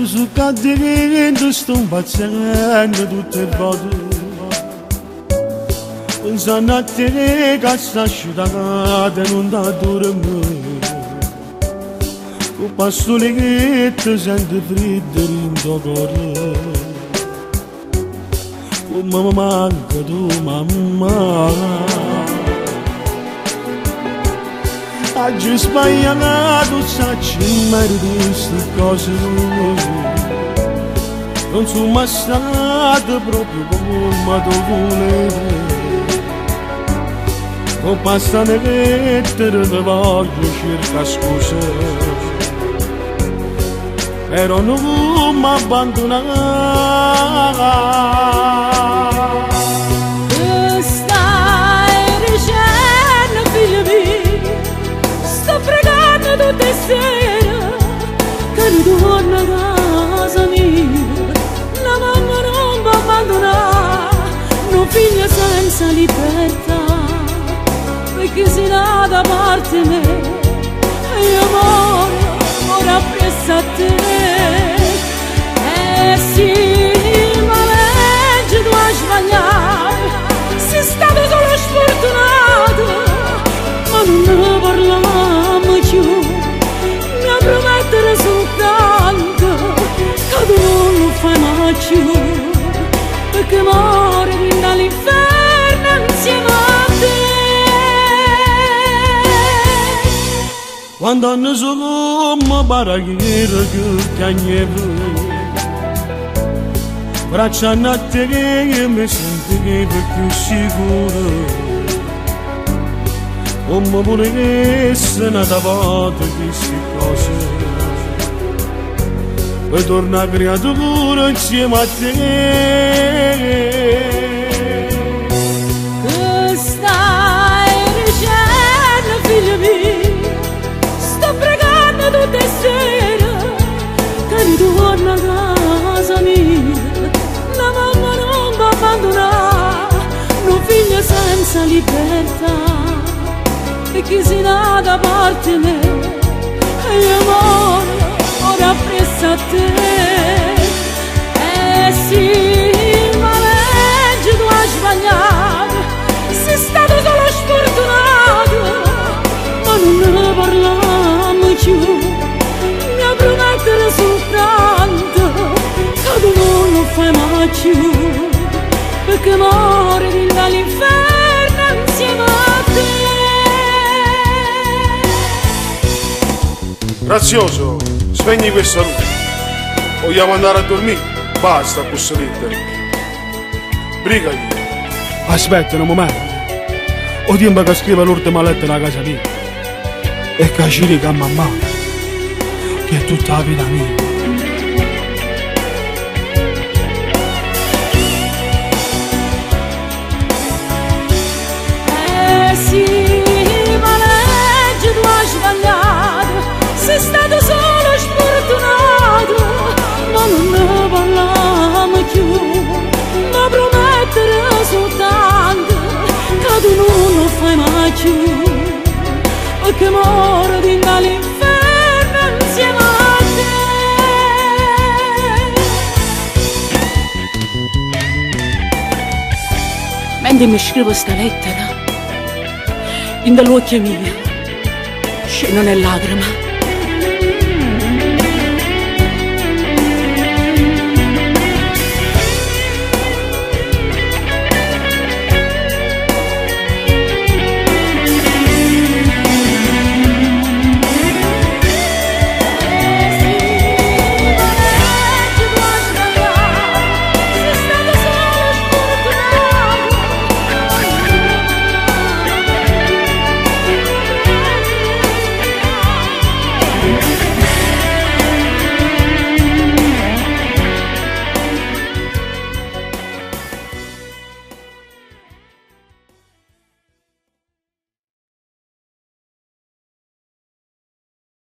su cadendo sto impazzendo tutte le volte. Pensando a te che sta asciugata e non da dormire. Tu passo le che ti senti freddo in tuo cuore. Come mi manca tu mamma. Oggi sbagliato, sacci mai di queste cose. Non sono mai stato proprio come tu volevi. Con passano le lettere ti voglio cercare scusa. Però non mi abbandonare. Tutte sera che ritorna a casa mia, la mamma non va abbandonare, non figlia senza libertà, perché si dà da parte me, e amore ora presso a te. Sì, ma legge tu hai sbagliato, sei stato solo sfortunato, ma non ne parliamo più. Promettere soltanto che tu non lo fai mai più, perché muori dall'inferno insieme a te. Quando ne sono mi pare che cagnevo, braccia a te che mi sentivo più sicuro. Come volesse una volta queste cose, per tornare creatura insieme a te. Che stai dicendo, figlio mio? Sto pregando tutte sere che ritorna a casa mia. La mamma non va abbandonare, non figlio senza libertà. E chi si dà da parte me, e amore ora presso a te. Sì, ma legge tu hai sbagliato, sei stato solo sfortunato, ma non ne parliamo più. Mi promettere soltanto che tu non lo fai mai più, perché muori dall'inferno insieme a te. Grazioso, spegni questa luce. Vogliamo andare a dormire? Basta questo lettere. Brigati. Aspetta un momento. Ho tempo che scriva l'ultima lettera a casa mia. E che ci dica a mamma che è tutta la vita mia. Sei stato solo sfortunato, ma non ne parliamo più. Ma promettere soltanto che tu non lo fai mai più, perché muori dall'inferno insieme a te. Mentre mi scrivo sta lettera, in dall'occhio mia scendono le lacrime.